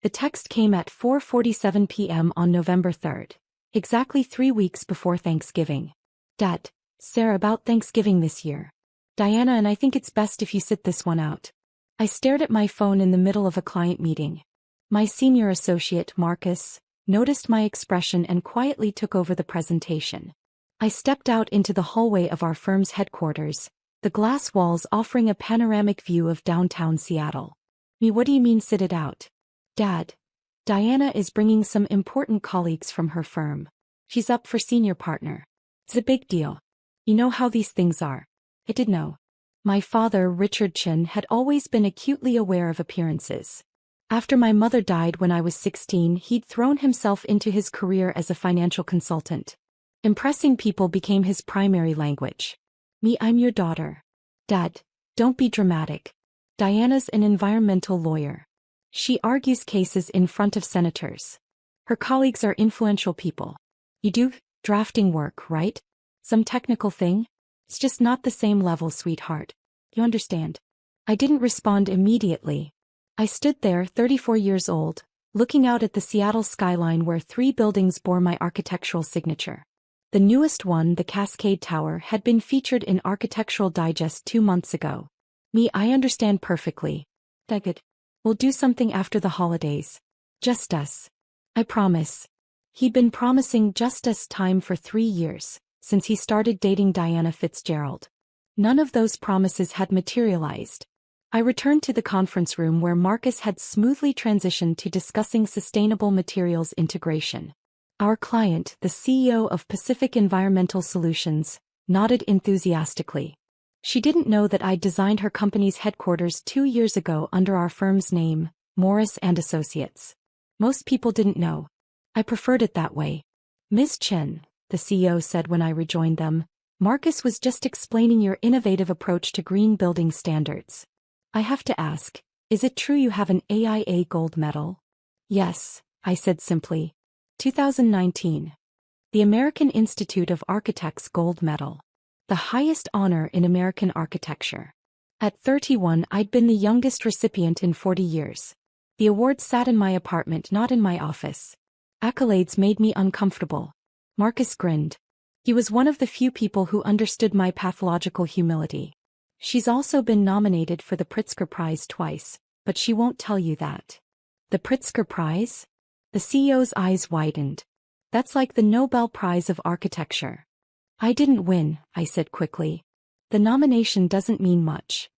The text came at 4:47 p.m. on November 3rd, exactly 3 weeks before Thanksgiving. Dad, Sarah, about Thanksgiving this year. Diana and I think it's best if you sit this one out. I stared at my phone in the middle of a client meeting. My senior associate, Marcus, noticed my expression and quietly took over the presentation. I stepped out into the hallway of our firm's headquarters, the glass walls offering a panoramic view of downtown Seattle. What do you mean sit it out? Dad, Diana is bringing some important colleagues from her firm. She's up for senior partner. It's a big deal. You know how these things are. I did know. My father, Richard Chin, had always been acutely aware of appearances. After my mother died when I was 16, he'd thrown himself into his career as a financial consultant. Impressing people became his primary language. I'm your daughter. Dad, don't be dramatic. Diana's an environmental lawyer. She argues cases in front of senators. Her colleagues are influential people. You do drafting work, right? Some technical thing? It's just not the same level, sweetheart. You understand? I didn't respond immediately. I stood there, 34 years old, looking out at the Seattle skyline where 3 buildings bore my architectural signature. The newest one, the Cascade Tower, had been featured in Architectural Digest 2 months ago. I understand perfectly. Daggett. We'll do something after the holidays. Just us. I promise. He'd been promising just us time for 3 years, since he started dating Diana Fitzgerald. None of those promises had materialized. I returned to the conference room where Marcus had smoothly transitioned to discussing sustainable materials integration. Our client, the CEO of Pacific Environmental Solutions, nodded enthusiastically. She didn't know that I'd designed her company's headquarters 2 years ago under our firm's name, Morris & Associates. Most people didn't know. I preferred it that way. Ms. Chen, the CEO said when I rejoined them, Marcus was just explaining your innovative approach to green building standards. I have to ask, is it true you have an AIA Gold Medal? Yes, I said simply. 2019. The American Institute of Architects Gold Medal. The highest honor in American architecture. At 31, I'd been the youngest recipient in 40 years. The award sat in my apartment, not in my office. Accolades made me uncomfortable. Marcus grinned. He was one of the few people who understood my pathological humility. She's also been nominated for the Pritzker Prize twice, but she won't tell you that. The Pritzker Prize? The CEO's eyes widened. That's like the Nobel Prize of Architecture. I didn't win, I said quickly. The nomination doesn't mean much.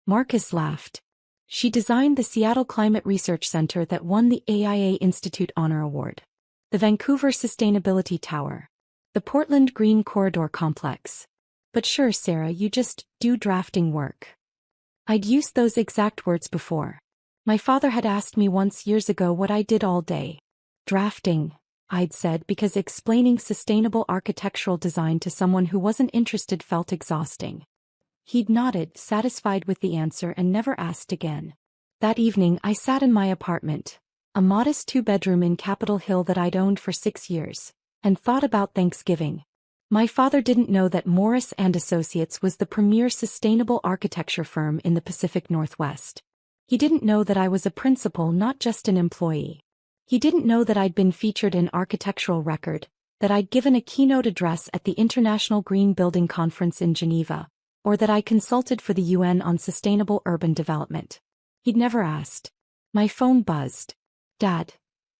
Marcus laughed. She designed the Seattle Climate Research Center that won the AIA Institute Honor Award. The Vancouver Sustainability Tower. The Portland Green Corridor Complex. But sure, Sarah, you just do drafting work. I'd used those exact words before. My father had asked me once years ago what I did all day. Drafting, I'd said, because explaining sustainable architectural design to someone who wasn't interested felt exhausting. He'd nodded, satisfied with the answer, and never asked again. That evening I sat in my apartment, a modest 2-bedroom in Capitol Hill that I'd owned for 6 years, and thought about Thanksgiving. My father didn't know that Morris & Associates was the premier sustainable architecture firm in the Pacific Northwest. He didn't know that I was a principal, not just an employee. He didn't know that I'd been featured in Architectural Record, that I'd given a keynote address at the International Green Building Conference in Geneva, or that I consulted for the UN on sustainable urban development. He'd never asked. My phone buzzed. Dad.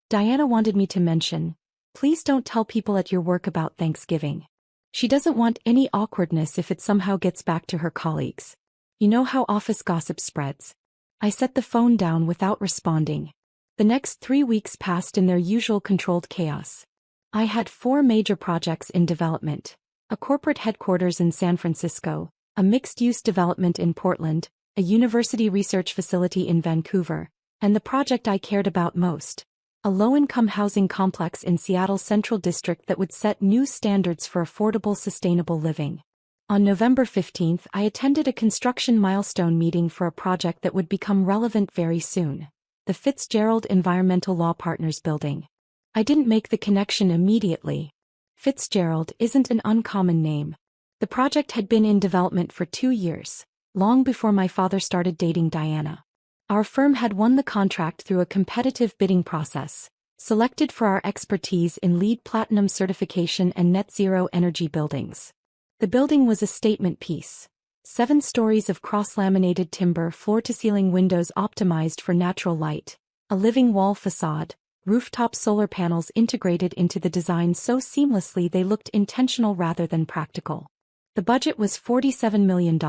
Diana wanted me to mention, please don't tell people at your work about Thanksgiving. She doesn't want any awkwardness if it somehow gets back to her colleagues. You know how office gossip spreads. I set the phone down without responding. The next 3 weeks passed in their usual controlled chaos. I had 4 major projects in development: a corporate headquarters in San Francisco, a mixed-use development in Portland, a university research facility in Vancouver, and the project I cared about most, a low-income housing complex in Seattle's Central District that would set new standards for affordable, sustainable living. On November 15th, I attended a construction milestone meeting for a project that would become relevant very soon. The Fitzgerald Environmental Law Partners building. I didn't make the connection immediately. Fitzgerald isn't an uncommon name. The project had been in development for 2 years, long before my father started dating Diana. Our firm had won the contract through a competitive bidding process, selected for our expertise in LEED Platinum certification and net zero energy buildings. The building was a statement piece. 7 stories of cross-laminated timber floor-to-ceiling windows optimized for natural light, a living wall facade, rooftop solar panels integrated into the design so seamlessly they looked intentional rather than practical. The budget was $47 million.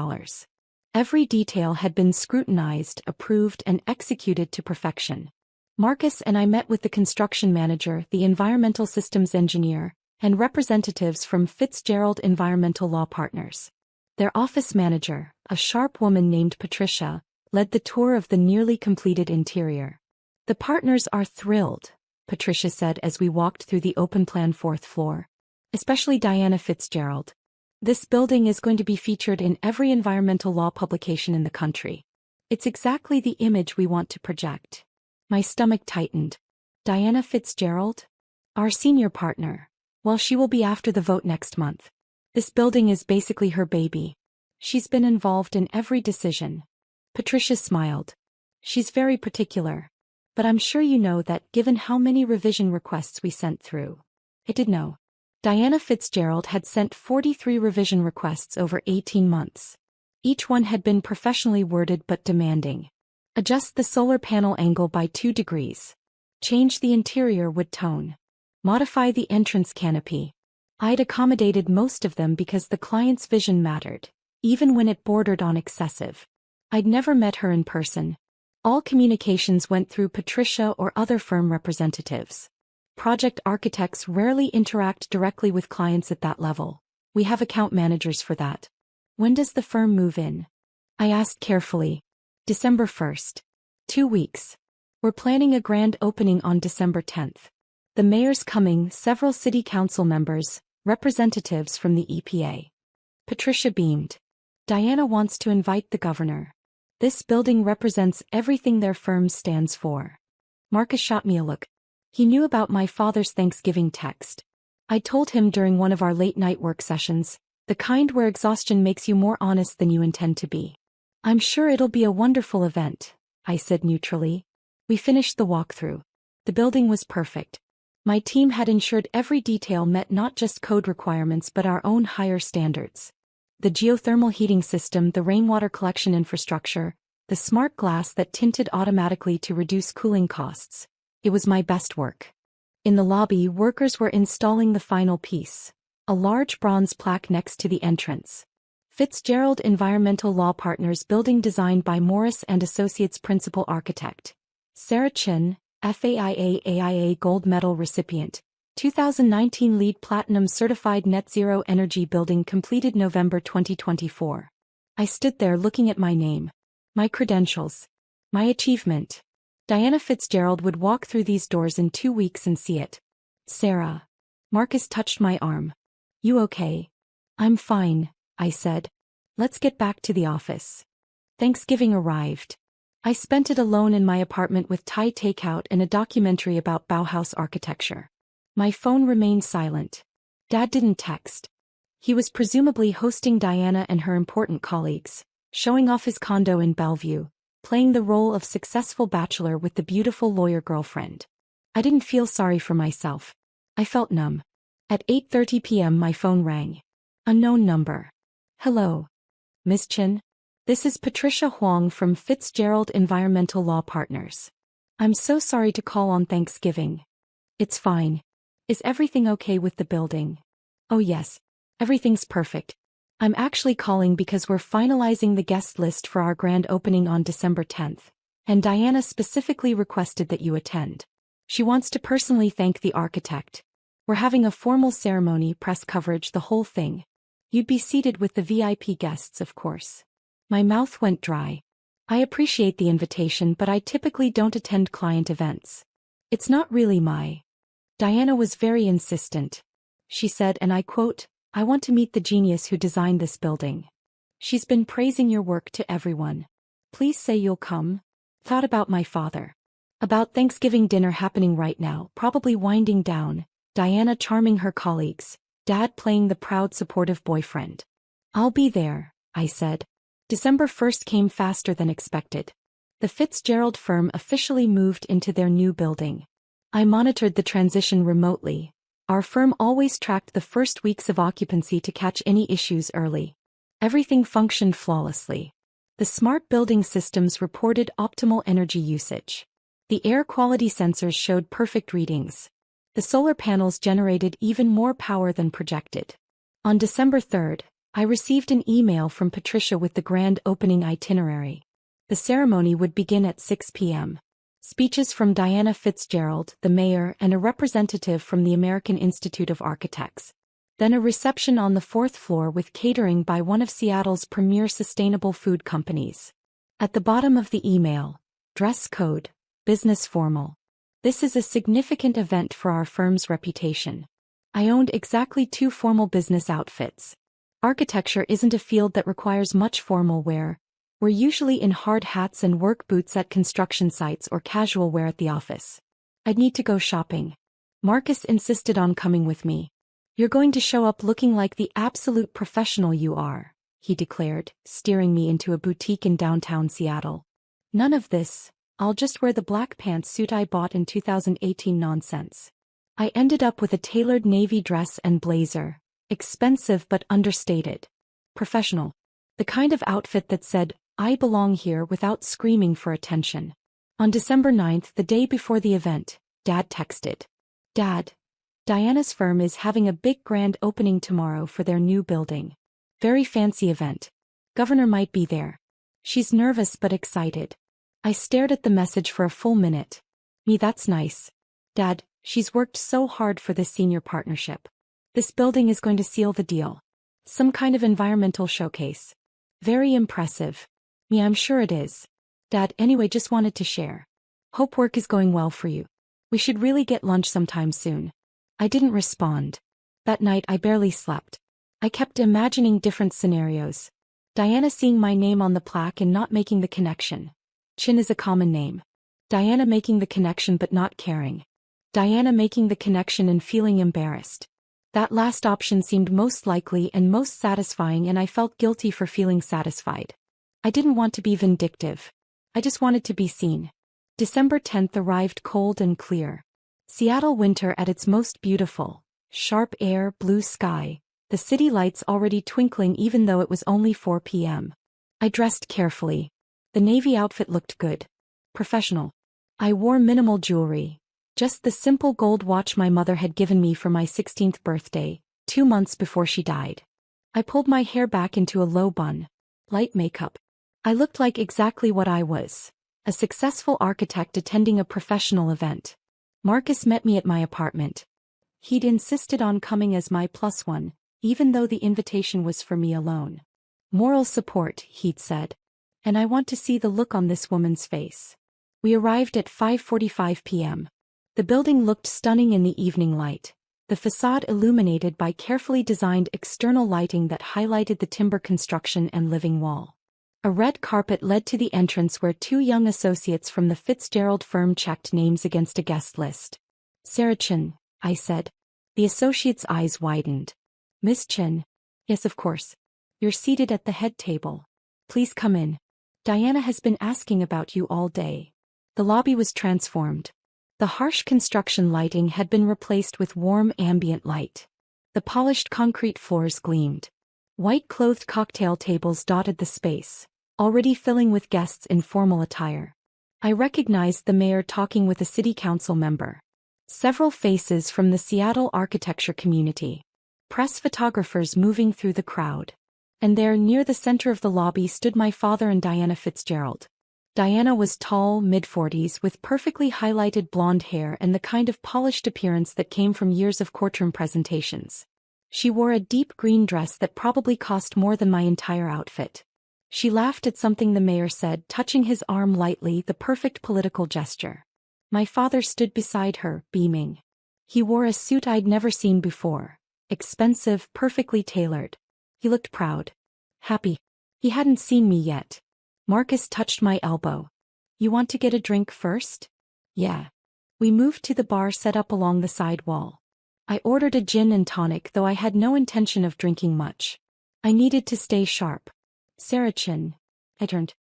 Every detail had been scrutinized, approved, and executed to perfection. Marcus and I met with the construction manager, the environmental systems engineer, and representatives from Fitzgerald Environmental Law Partners. Their office manager, a sharp woman named Patricia, led the tour of the nearly completed interior. "The partners are thrilled," Patricia said as we walked through the open-plan 4th floor. "Especially Diana Fitzgerald. This building is going to be featured in every environmental law publication in the country. It's exactly the image we want to project." My stomach tightened. Diana Fitzgerald? Our senior partner. Well, she will be after the vote next month. This building is basically her baby. She's been involved in every decision. Patricia smiled. She's very particular. But I'm sure you know that given how many revision requests we sent through. I did know. Diana Fitzgerald had sent 43 revision requests over 18 months. Each one had been professionally worded but demanding. Adjust the solar panel angle by 2 degrees. Change the interior wood tone. Modify the entrance canopy. I'd accommodated most of them because the client's vision mattered, even when it bordered on excessive. I'd never met her in person. All communications went through Patricia or other firm representatives. Project architects rarely interact directly with clients at that level. We have account managers for that. "When does the firm move in?" I asked carefully. "December 1st. 2 weeks. We're planning a grand opening on December 10th. The mayor's coming, several city council members, representatives from the EPA." Patricia beamed. "Diana wants to invite the governor. This building represents everything their firm stands for." Marcus shot me a look. He knew about my father's Thanksgiving text. I told him during one of our late-night work sessions, the kind where exhaustion makes you more honest than you intend to be. "I'm sure it'll be a wonderful event," I said neutrally. We finished the walkthrough. The building was perfect. My team had ensured every detail met not just code requirements but our own higher standards. The geothermal heating system, the rainwater collection infrastructure, the smart glass that tinted automatically to reduce cooling costs. It was my best work. In the lobby, workers were installing the final piece, a large bronze plaque next to the entrance. Fitzgerald Environmental Law Partners, building designed by Morris and Associates principal architect Sarah Chin, FAIA AIA Gold Medal recipient, 2019 LEED Platinum certified net zero energy building, completed November 2024. I stood there looking at my name, my credentials, my achievement. Diana Fitzgerald would walk through these doors in 2 weeks and see it. "Sarah." Marcus touched my arm. "You okay?" "I'm fine," I said. "Let's get back to the office." Thanksgiving arrived. I spent it alone in my apartment with Thai takeout and a documentary about Bauhaus architecture. My phone remained silent. Dad didn't text. He was presumably hosting Diana and her important colleagues, showing off his condo in Bellevue, playing the role of successful bachelor with the beautiful lawyer girlfriend. I didn't feel sorry for myself. I felt numb. At 8:30 p.m. my phone rang. Unknown number. "Hello. Ms. Chin? This is Patricia Huang from Fitzgerald Environmental Law Partners. I'm so sorry to call on Thanksgiving." "It's fine. Is everything okay with the building?" "Oh yes. Everything's perfect. I'm actually calling because we're finalizing the guest list for our grand opening on December 10th, and Diana specifically requested that you attend. She wants to personally thank the architect. We're having a formal ceremony, press coverage, the whole thing. You'd be seated with the VIP guests, of course." My mouth went dry. I appreciate the invitation, but I typically don't attend client events. It's not really my. Diana was very insistent. She said, and I quote, "I want to meet the genius who designed this building. She's been praising your work to everyone. Please say you'll come." Thought about my father. About Thanksgiving dinner happening right now, probably winding down, Diana charming her colleagues, Dad playing the proud supportive boyfriend. "I'll be there," I said. December 1st came faster than expected. The Fitzgerald firm officially moved into their new building. I monitored the transition remotely. Our firm always tracked the first weeks of occupancy to catch any issues early. Everything functioned flawlessly. The smart building systems reported optimal energy usage. The air quality sensors showed perfect readings. The solar panels generated even more power than projected. On December 3rd, I received an email from Patricia with the grand opening itinerary. The ceremony would begin at 6 p.m. Speeches from Diana Fitzgerald, the mayor, and a representative from the American Institute of Architects. Then a reception on the 4th floor with catering by one of Seattle's premier sustainable food companies. At the bottom of the email, dress code, business formal. This is a significant event for our firm's reputation. I owned exactly 2 formal business outfits. Architecture isn't a field that requires much formal wear. We're usually in hard hats and work boots at construction sites or casual wear at the office. I'd need to go shopping. Marcus insisted on coming with me. You're going to show up looking like the absolute professional you are, he declared, steering me into a boutique in downtown Seattle. None of this, I'll just wear the black pantsuit I bought in 2018 nonsense. I ended up with a tailored navy dress and blazer, expensive but understated. Professional. The kind of outfit that said, I belong here without screaming for attention. On December 9th, the day before the event, Dad texted. Dad, Diana's firm is having a big grand opening tomorrow for their new building. Very fancy event. Governor might be there. She's nervous but excited. I stared at the message for a full minute. Me, that's nice. Dad, she's worked so hard for this senior partnership. This building is going to seal the deal. Some kind of environmental showcase. Very impressive. Me, I'm sure it is. Dad, anyway, just wanted to share. Hope work is going well for you. We should really get lunch sometime soon. I didn't respond. That night I barely slept. I kept imagining different scenarios. Diana seeing my name on the plaque and not making the connection. Chin is a common name. Diana making the connection but not caring. Diana making the connection and feeling embarrassed. That last option seemed most likely and most satisfying, and I felt guilty for feeling satisfied. I didn't want to be vindictive. I just wanted to be seen. December 10th arrived cold and clear. Seattle winter at its most beautiful. Sharp air, blue sky. The city lights already twinkling even though it was only 4 p.m. I dressed carefully. The navy outfit looked good. Professional. I wore minimal jewelry. Just the simple gold watch my mother had given me for my 16th birthday, 2 months before she died. I pulled my hair back into a low bun. Light makeup. I looked like exactly what I was. A successful architect attending a professional event. Marcus met me at my apartment. He'd insisted on coming as my +1, even though the invitation was for me alone. Moral support, he'd said. And I want to see the look on this woman's face. We arrived at 5:45 p.m. The building looked stunning in the evening light. The facade illuminated by carefully designed external lighting that highlighted the timber construction and living wall. A red carpet led to the entrance where 2 young associates from the Fitzgerald firm checked names against a guest list. Sarah Chin, I said. The associate's eyes widened. Miss Chin? Yes, of course. You're seated at the head table. Please come in. Diana has been asking about you all day. The lobby was transformed. The harsh construction lighting had been replaced with warm ambient light. The polished concrete floors gleamed. White-clothed cocktail tables dotted the space, already filling with guests in formal attire. I recognized the mayor talking with a city council member. Several faces from the Seattle architecture community. Press photographers moving through the crowd. And there, near the center of the lobby, stood my father and Diana Fitzgerald. Diana was tall, mid-40s, with perfectly highlighted blonde hair and the kind of polished appearance that came from years of courtroom presentations. She wore a deep green dress that probably cost more than my entire outfit. She laughed at something the mayor said, touching his arm lightly, the perfect political gesture. My father stood beside her, beaming. He wore a suit I'd never seen before. Expensive, perfectly tailored. He looked proud. Happy. He hadn't seen me yet. Marcus touched my elbow. You want to get a drink first? Yeah. We moved to the bar set up along the side wall. I ordered a gin and tonic, though I had no intention of drinking much. I needed to stay sharp. Sarah Chin. I turned.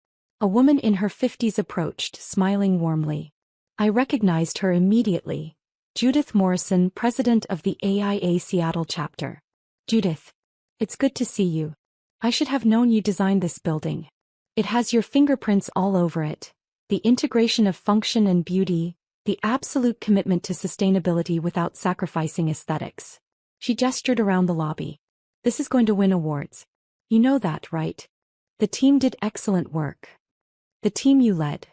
A woman in her 50s approached, smiling warmly. I recognized her immediately. Judith Morrison, president of the AIA Seattle chapter. Judith. It's good to see you. I should have known you designed this building. It has your fingerprints all over it. The integration of function and beauty, the absolute commitment to sustainability without sacrificing aesthetics. She gestured around the lobby. This is going to win awards. You know that, right? The team did excellent work. The team you led.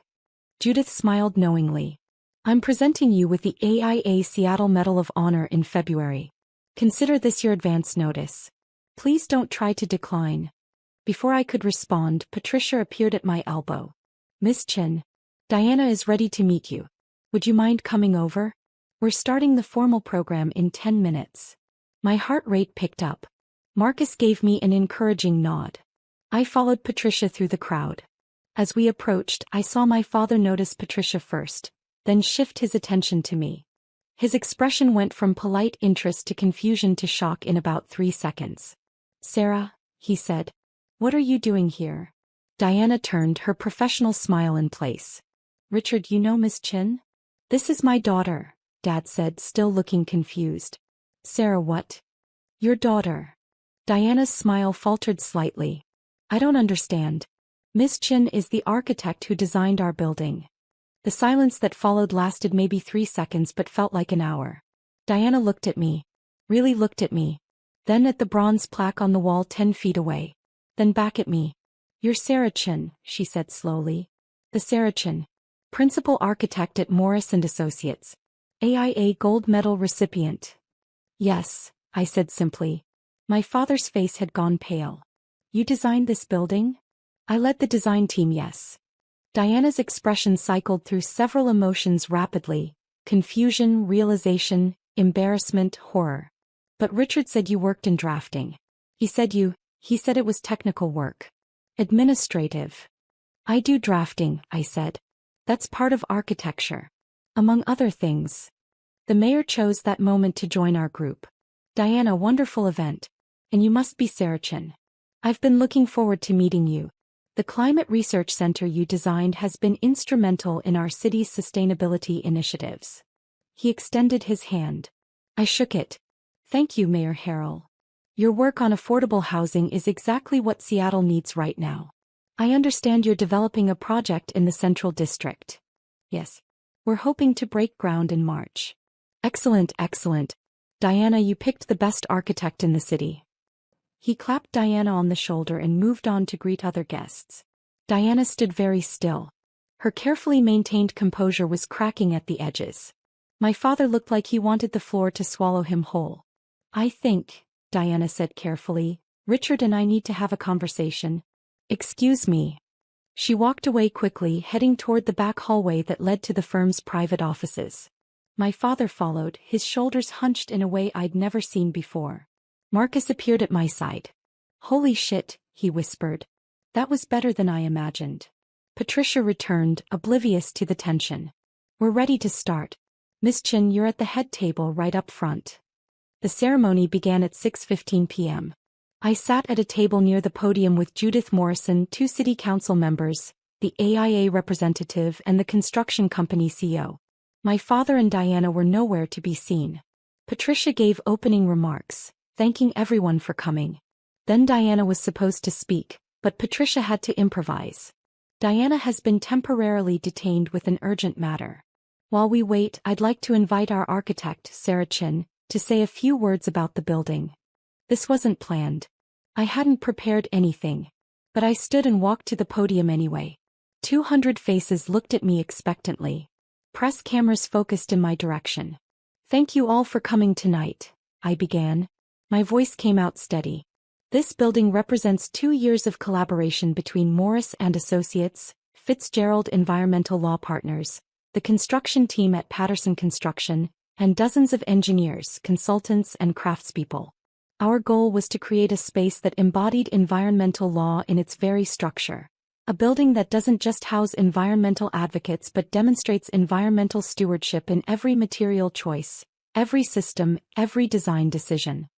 Judith smiled knowingly. I'm presenting you with the AIA Seattle Medal of Honor in February. Consider this your advance notice. Please don't try to decline. Before I could respond, Patricia appeared at my elbow. Miss Chin. Diana is ready to meet you. Would you mind coming over? We're starting the formal program in 10 minutes. My heart rate picked up. Marcus gave me an encouraging nod. I followed Patricia through the crowd. As we approached, I saw my father notice Patricia first, then shift his attention to me. His expression went from polite interest to confusion to shock in about 3 seconds. Sarah, he said. What are you doing here? Diana turned, her professional smile in place. Richard, you know Miss Chin? This is my daughter, Dad said, still looking confused. Sarah, what? Your daughter. Diana's smile faltered slightly. I don't understand. Miss Chin is the architect who designed our building. The silence that followed lasted maybe 3 seconds but felt like an hour. Diana looked at me. Really looked at me. Then at the bronze plaque on the wall 10 feet away. Then back at me. You're Sarah Chin, she said slowly. The Sarah Chin. Principal architect at Morris & Associates. AIA Gold Medal recipient. Yes, I said simply. My father's face had gone pale. You designed this building? I led the design team, yes. Diana's expression cycled through several emotions rapidly. Confusion, realization, embarrassment, horror. But Richard said you worked in drafting. He said it was technical work. Administrative. I do drafting, I said. That's part of architecture. Among other things. The mayor chose that moment to join our group. Diana, wonderful event. And you must be Sarah Chin. I've been looking forward to meeting you. The Climate Research Center you designed has been instrumental in our city's sustainability initiatives. He extended his hand. I shook it. Thank you, Mayor Harrell. Your work on affordable housing is exactly what Seattle needs right now. I understand you're developing a project in the Central District. Yes. We're hoping to break ground in March. Excellent, excellent. Diana, you picked the best architect in the city. He clapped Diana on the shoulder and moved on to greet other guests. Diana stood very still. Her carefully maintained composure was cracking at the edges. My father looked like he wanted the floor to swallow him whole. I think, Diana said carefully, Richard and I need to have a conversation. Excuse me. She walked away quickly, heading toward the back hallway that led to the firm's private offices. My father followed, his shoulders hunched in a way I'd never seen before. Marcus appeared at my side. Holy shit, he whispered. That was better than I imagined. Patricia returned, oblivious to the tension. We're ready to start. Miss Chin, you're at the head table right up front. The ceremony began at 6:15 p.m. I sat at a table near the podium with Judith Morrison, 2 city council members, the AIA representative and the construction company CEO. My father and Diana were nowhere to be seen. Patricia gave opening remarks, thanking everyone for coming. Then Diana was supposed to speak, but Patricia had to improvise. Diana has been temporarily detained with an urgent matter. While we wait, I'd like to invite our architect, Sarah Chin, to say a few words about the building. This wasn't planned. I hadn't prepared anything. But I stood and walked to the podium anyway. 200 faces looked at me expectantly. Press cameras focused in my direction. Thank you all for coming tonight, I began. My voice came out steady. This building represents 2 years of collaboration between Morris & Associates, Fitzgerald Environmental Law Partners, the construction team at Patterson Construction, and dozens of engineers, consultants, and craftspeople. Our goal was to create a space that embodied environmental law in its very structure. A building that doesn't just house environmental advocates but demonstrates environmental stewardship in every material choice, every system, every design decision.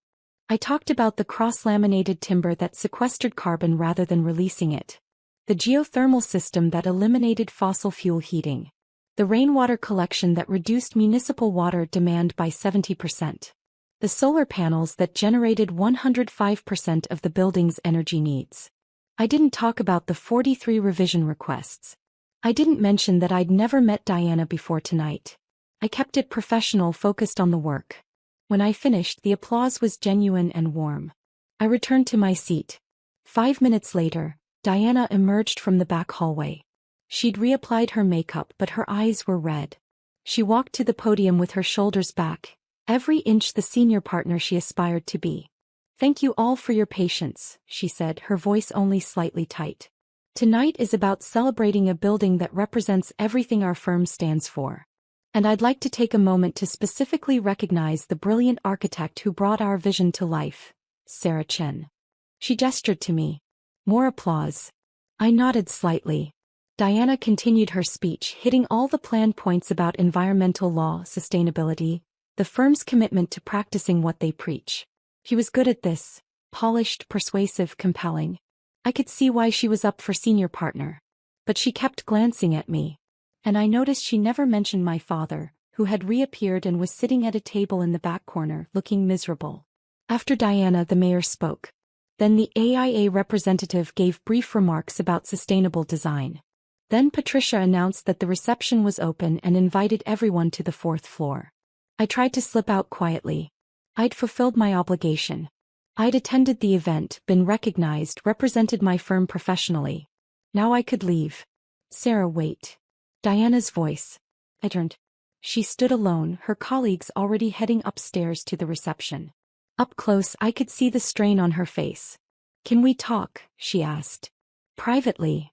I talked about the cross-laminated timber that sequestered carbon rather than releasing it. The geothermal system that eliminated fossil fuel heating. The rainwater collection that reduced municipal water demand by 70%. The solar panels that generated 105% of the building's energy needs. I didn't talk about the 43 revision requests. I didn't mention that I'd never met Diana before tonight. I kept it professional, focused on the work. When I finished, the applause was genuine and warm. I returned to my seat. 5 minutes later, Diana emerged from the back hallway. She'd reapplied her makeup, but her eyes were red. She walked to the podium with her shoulders back, every inch the senior partner she aspired to be. "Thank you all for your patience," she said, her voice only slightly tight. "Tonight is about celebrating a building that represents everything our firm stands for. And I'd like to take a moment to specifically recognize the brilliant architect who brought our vision to life, Sarah Chen." She gestured to me. More applause. I nodded slightly. Diana continued her speech, hitting all the planned points about environmental law, sustainability, the firm's commitment to practicing what they preach. She was good at this, polished, persuasive, compelling. I could see why she was up for senior partner. But she kept glancing at me. And I noticed she never mentioned my father, who had reappeared and was sitting at a table in the back corner, looking miserable. After Diana, the mayor spoke. Then the AIA representative gave brief remarks about sustainable design. Then Patricia announced that the reception was open and invited everyone to the 4th floor. I tried to slip out quietly. I'd fulfilled my obligation. I'd attended the event, been recognized, represented my firm professionally. Now I could leave. "Sarah, wait." Diana's voice. I turned. She stood alone, her colleagues already heading upstairs to the reception. Up close, I could see the strain on her face. "Can we talk?" she asked. "Privately."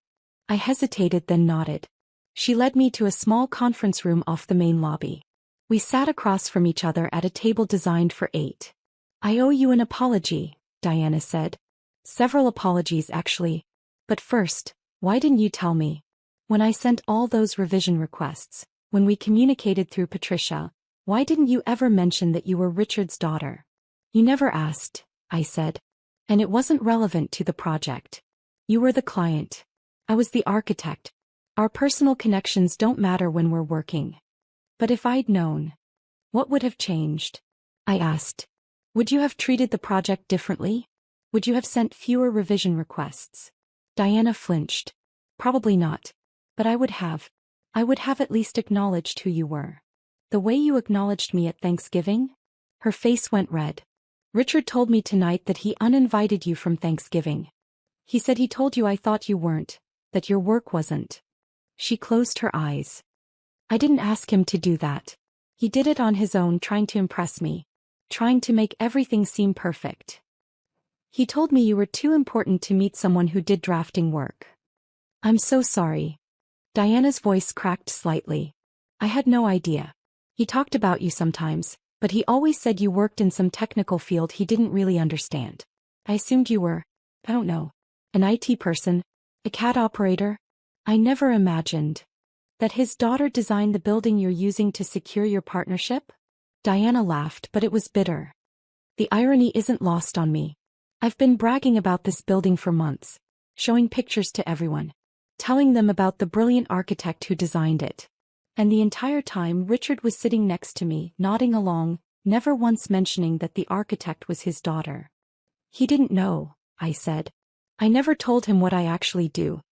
I hesitated, then nodded. She led me to a small conference room off the main lobby. We sat across from each other at a table designed for 8. "I owe you an apology," Diana said. "Several apologies, actually. But first, why didn't you tell me? When I sent all those revision requests, when we communicated through Patricia, why didn't you ever mention that you were Richard's daughter?" "You never asked," I said. "And it wasn't relevant to the project. You were the client. I was the architect. Our personal connections don't matter when we're working." "But if I'd known, what would have changed?" I asked. "Would you have treated the project differently? Would you have sent fewer revision requests?" Diana flinched. "Probably not. But I would have. I would have at least acknowledged who you were. The way you acknowledged me at Thanksgiving?" Her face went red. "Richard told me tonight that he uninvited you from Thanksgiving. He said he told you I thought you weren't, that your work wasn't." She closed her eyes. "I didn't ask him to do that. He did it on his own, trying to impress me. Trying to make everything seem perfect. He told me you were too important to meet someone who did drafting work." "I'm so sorry." Diana's voice cracked slightly. "I had no idea. He talked about you sometimes, but he always said you worked in some technical field he didn't really understand. I assumed you were, I don't know, an IT person, a CAD operator. I never imagined that his daughter designed the building you're using to secure your partnership." Diana laughed, but it was bitter. "The irony isn't lost on me. I've been bragging about this building for months, showing pictures to everyone, telling them about the brilliant architect who designed it. And the entire time Richard was sitting next to me, nodding along, never once mentioning that the architect was his daughter." "He didn't know," I said. "I never told him what I actually do.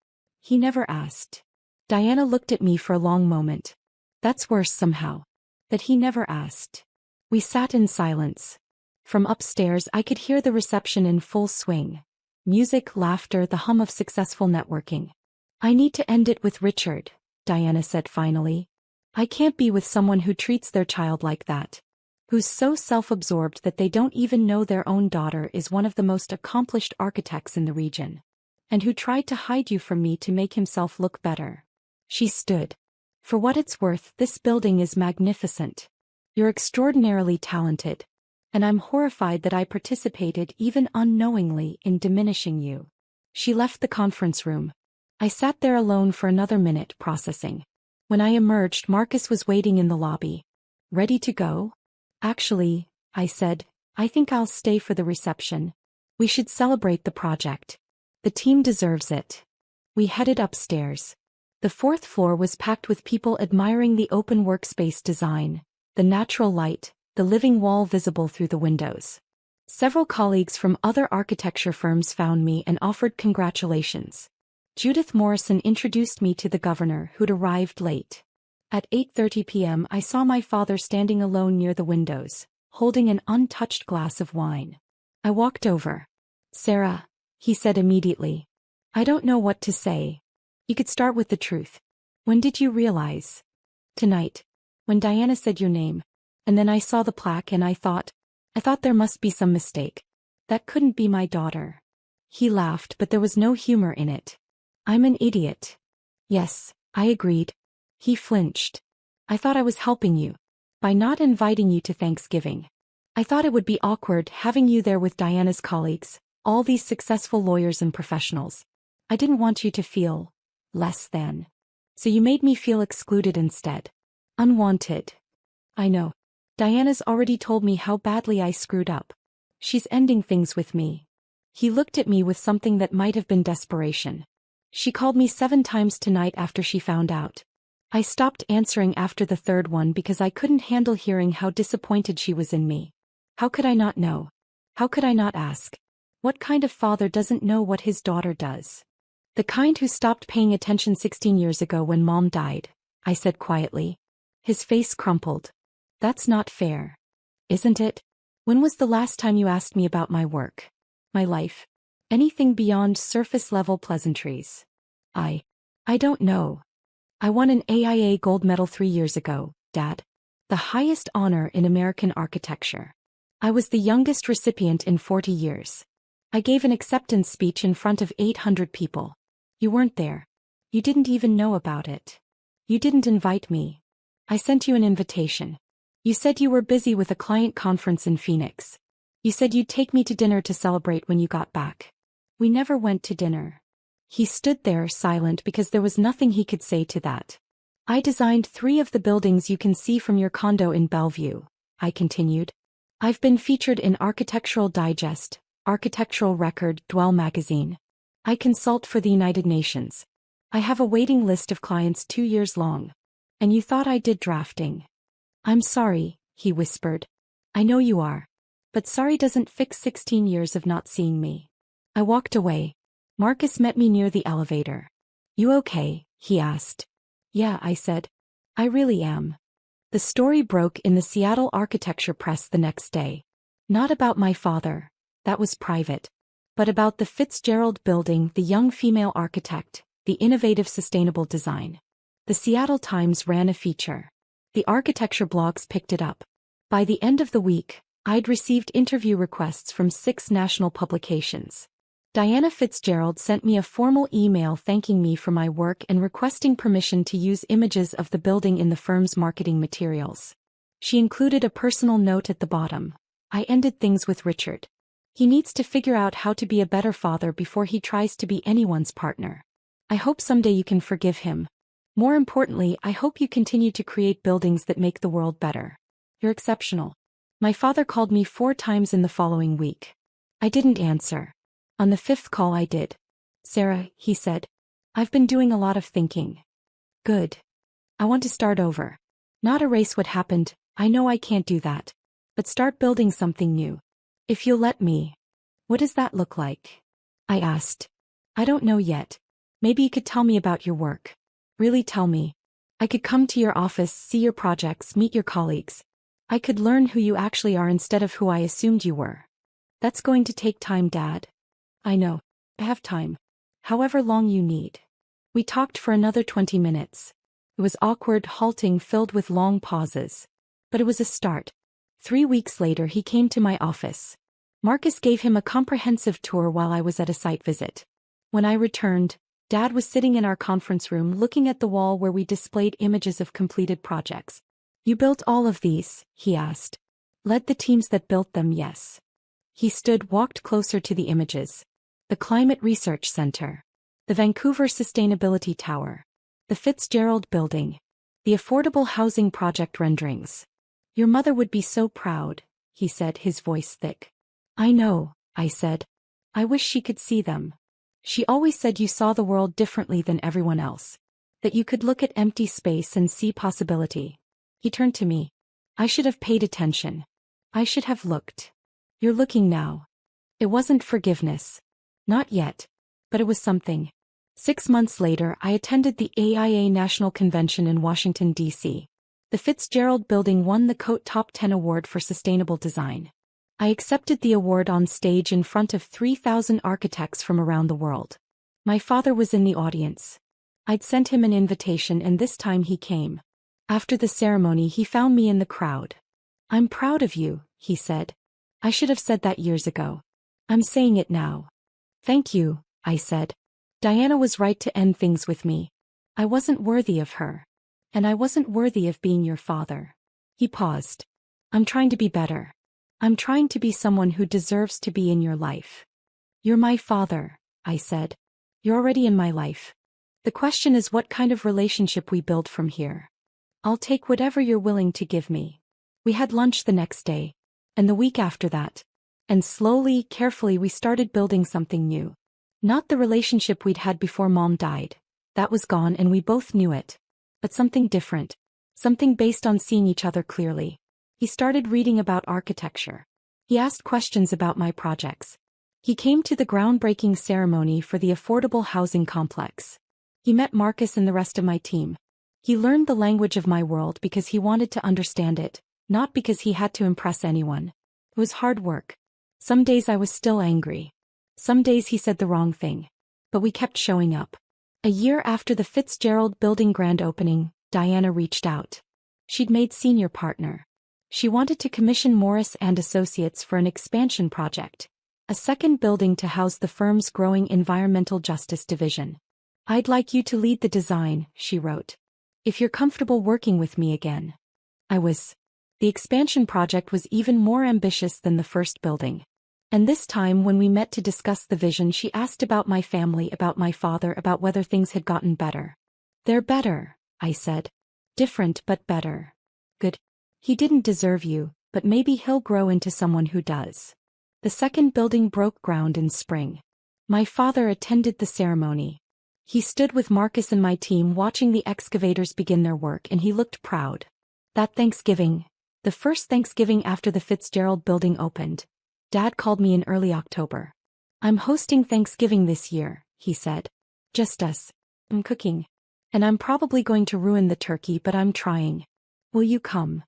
He never asked." Diana looked at me for a long moment. "That's worse somehow. That he never asked." We sat in silence. From upstairs I could hear the reception in full swing. Music, laughter, the hum of successful networking. "I need to end it with Richard," Diana said finally. "I can't be with someone who treats their child like that. Who's so self-absorbed that they don't even know their own daughter is one of the most accomplished architects in the region. And who tried to hide you from me to make himself look better." She stood. "For what it's worth, this building is magnificent. You're extraordinarily talented. And I'm horrified that I participated, even unknowingly, in diminishing you." She left the conference room. I sat there alone for another minute, processing. When I emerged, Marcus was waiting in the lobby. "Ready to go?" "Actually," I said, "I think I'll stay for the reception. We should celebrate the project. The team deserves it." We headed upstairs. The fourth floor was packed with people admiring the open workspace design, the natural light, the living wall visible through the windows. Several colleagues from other architecture firms found me and offered congratulations. Judith Morrison introduced me to the governor, who'd arrived late. At 8:30 p.m. I saw my father standing alone near the windows, holding an untouched glass of wine. I walked over. "Sarah," he said immediately. "I don't know what to say. You could start with the truth. When did you realize?" "Tonight. When Diana said your name. And then I saw the plaque and I thought there must be some mistake. That couldn't be my daughter." He laughed, but there was no humor in it. "I'm an idiot." "Yes," I agreed. He flinched. "I thought I was helping you by not inviting you to Thanksgiving. I thought it would be awkward having you there with Diana's colleagues, all these successful lawyers and professionals. I didn't want you to feel less than. So you made me feel excluded instead. Unwanted. I know. Diana's already told me how badly I screwed up. She's ending things with me." He looked at me with something that might have been desperation. "She called me 7 times tonight after she found out." I stopped answering after the third one because I couldn't handle hearing how disappointed she was in me. How could I not know? How could I not ask? What kind of father doesn't know what his daughter does? "The kind who stopped paying attention 16 years ago when Mom died," I said quietly. His face crumpled. "That's not fair. Isn't it? When was the last time you asked me about my work? My life? Anything beyond surface-level pleasantries?" I don't know. I won an AIA gold medal 3 years ago, Dad. The highest honor in American architecture. I was the youngest recipient in 40 years. I gave an acceptance speech in front of 800 people. You weren't there. You didn't even know about it. You didn't invite me. I sent you an invitation. You said you were busy with a client conference in Phoenix. You said you'd take me to dinner to celebrate when you got back. We never went to dinner." He stood there silent because there was nothing he could say to that. "I designed 3 of the buildings you can see from your condo in Bellevue," I continued. "I've been featured in Architectural Digest, Architectural Record, Dwell magazine. I consult for the United Nations. I have a waiting list of clients 2 years long. And you thought I did drafting." "I'm sorry," he whispered. "I know you are. But sorry doesn't fix 16 years of not seeing me." I walked away. Marcus met me near the elevator. "You okay?" he asked. "Yeah," I said. "I really am." The story broke in the Seattle Architecture Press the next day. Not about my father. That was private. But about the Fitzgerald Building, the young female architect, the innovative sustainable design. The Seattle Times ran a feature. The architecture blogs picked it up. By the end of the week, I'd received interview requests from 6 national publications. Diana Fitzgerald sent me a formal email thanking me for my work and requesting permission to use images of the building in the firm's marketing materials. She included a personal note at the bottom. "I ended things with Richard. He needs to figure out how to be a better father before he tries to be anyone's partner. I hope someday you can forgive him. More importantly, I hope you continue to create buildings that make the world better. You're exceptional." My father called me 4 times in the following week. I didn't answer. On the 5th call I did. "Sarah," he said. "I've been doing a lot of thinking." "Good. I want to start over. Not erase what happened, I know I can't do that. But start building something new. If you'll let me." "What does that look like?" I asked. "I don't know yet. Maybe you could tell me about your work. Really tell me. I could come to your office, see your projects, meet your colleagues. I could learn who you actually are instead of who I assumed you were." "That's going to take time, Dad." "I know. I have time. However long you need." We talked for another 20 minutes. It was awkward, halting, filled with long pauses. But it was a start. 3 weeks later he came to my office. Marcus gave him a comprehensive tour while I was at a site visit. When I returned, Dad was sitting in our conference room looking at the wall where we displayed images of completed projects. "You built all of these?" he asked. "Led the teams that built them, yes." He stood, walked closer to the images. The Climate Research Center. The Vancouver Sustainability Tower. The Fitzgerald Building. The Affordable Housing Project renderings. "Your mother would be so proud," he said, his voice thick. "I know," I said. "I wish she could see them." She always said you saw the world differently than everyone else. That you could look at empty space and see possibility. He turned to me. I should have paid attention. I should have looked. You're looking now. It wasn't forgiveness. Not yet. But it was something. 6 months later, I attended the AIA National Convention in Washington, D.C. The Fitzgerald Building won the Cote Top 10 Award for Sustainable Design. I accepted the award on stage in front of 3,000 architects from around the world. My father was in the audience. I'd sent him an invitation and this time he came. After the ceremony, he found me in the crowd. "I'm proud of you," he said. "I should have said that years ago. I'm saying it now." "Thank you," I said. Diana was right to end things with me. I wasn't worthy of her. And I wasn't worthy of being your father. He paused. "I'm trying to be better. I'm trying to be someone who deserves to be in your life." "You're my father," I said. "You're already in my life. The question is what kind of relationship we build from here. I'll take whatever you're willing to give me." We had lunch the next day. And the week after that. And slowly, carefully we started building something new. Not the relationship we'd had before Mom died. That was gone and we both knew it. But something different. Something based on seeing each other clearly. He started reading about architecture. He asked questions about my projects. He came to the groundbreaking ceremony for the affordable housing complex. He met Marcus and the rest of my team. He learned the language of my world because he wanted to understand it, not because he had to impress anyone. It was hard work. Some days I was still angry. Some days he said the wrong thing. But we kept showing up. A year after the Fitzgerald Building grand opening, Diana reached out. She'd made senior partner. She wanted to commission Morris and Associates for an expansion project. A second building to house the firm's growing environmental justice division. "I'd like you to lead the design," she wrote. "If you're comfortable working with me again." I was. The expansion project was even more ambitious than the first building. And this time when we met to discuss the vision, she asked about my family, about my father, about whether things had gotten better. "They're better," I said. "Different but better." "Good. He didn't deserve you, but maybe he'll grow into someone who does." The second building broke ground in spring. My father attended the ceremony. He stood with Marcus and my team watching the excavators begin their work and he looked proud. That Thanksgiving, the first Thanksgiving after the Fitzgerald Building opened, Dad called me in early October. "I'm hosting Thanksgiving this year," he said. "Just us. I'm cooking. And I'm probably going to ruin the turkey, but I'm trying. Will you come?"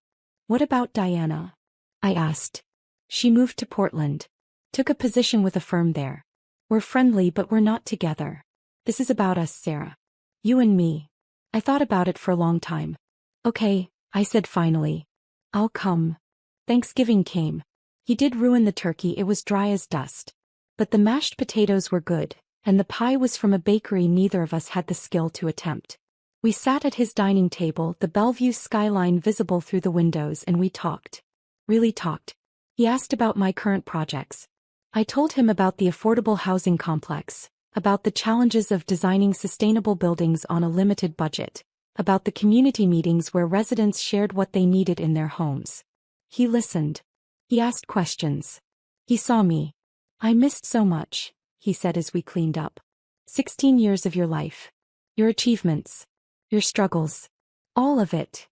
"What about Diana?" I asked. "She moved to Portland. Took a position with a firm there. We're friendly but we're not together. This is about us, Sarah. You and me." I thought about it for a long time. "Okay," I said finally. "I'll come." Thanksgiving came. He did ruin the turkey, it was dry as dust. But the mashed potatoes were good, and the pie was from a bakery neither of us had the skill to attempt. We sat at his dining table, the Bellevue skyline visible through the windows, and we talked. Really talked. He asked about my current projects. I told him about the affordable housing complex, about the challenges of designing sustainable buildings on a limited budget, about the community meetings where residents shared what they needed in their homes. He listened. He asked questions. He saw me. "I missed so much," he said as we cleaned up. 16 years of your life. Your achievements. Your struggles. All of it.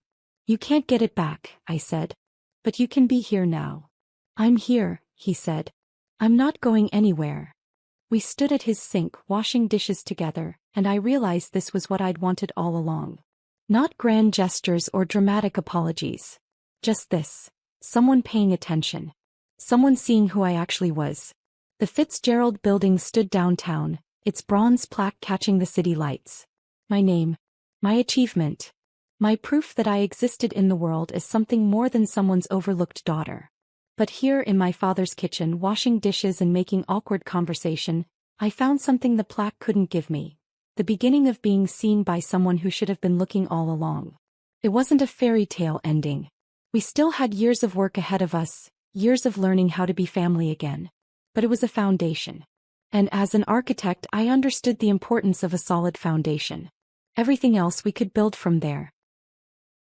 You can't get it back," I said. "But you can be here now." "I'm here," he said. "I'm not going anywhere." We stood at his sink washing dishes together, and I realized this was what I'd wanted all along. Not grand gestures or dramatic apologies. Just this. Someone paying attention. Someone seeing who I actually was. The Fitzgerald Building stood downtown, its bronze plaque catching the city lights. My name. My achievement. My proof that I existed in the world as something more than someone's overlooked daughter. But here in my father's kitchen washing dishes and making awkward conversation, I found something the plaque couldn't give me. The beginning of being seen by someone who should have been looking all along. It wasn't a fairy tale ending. We still had years of work ahead of us, years of learning how to be family again. But it was a foundation. And as an architect, I understood the importance of a solid foundation. Everything else we could build from there.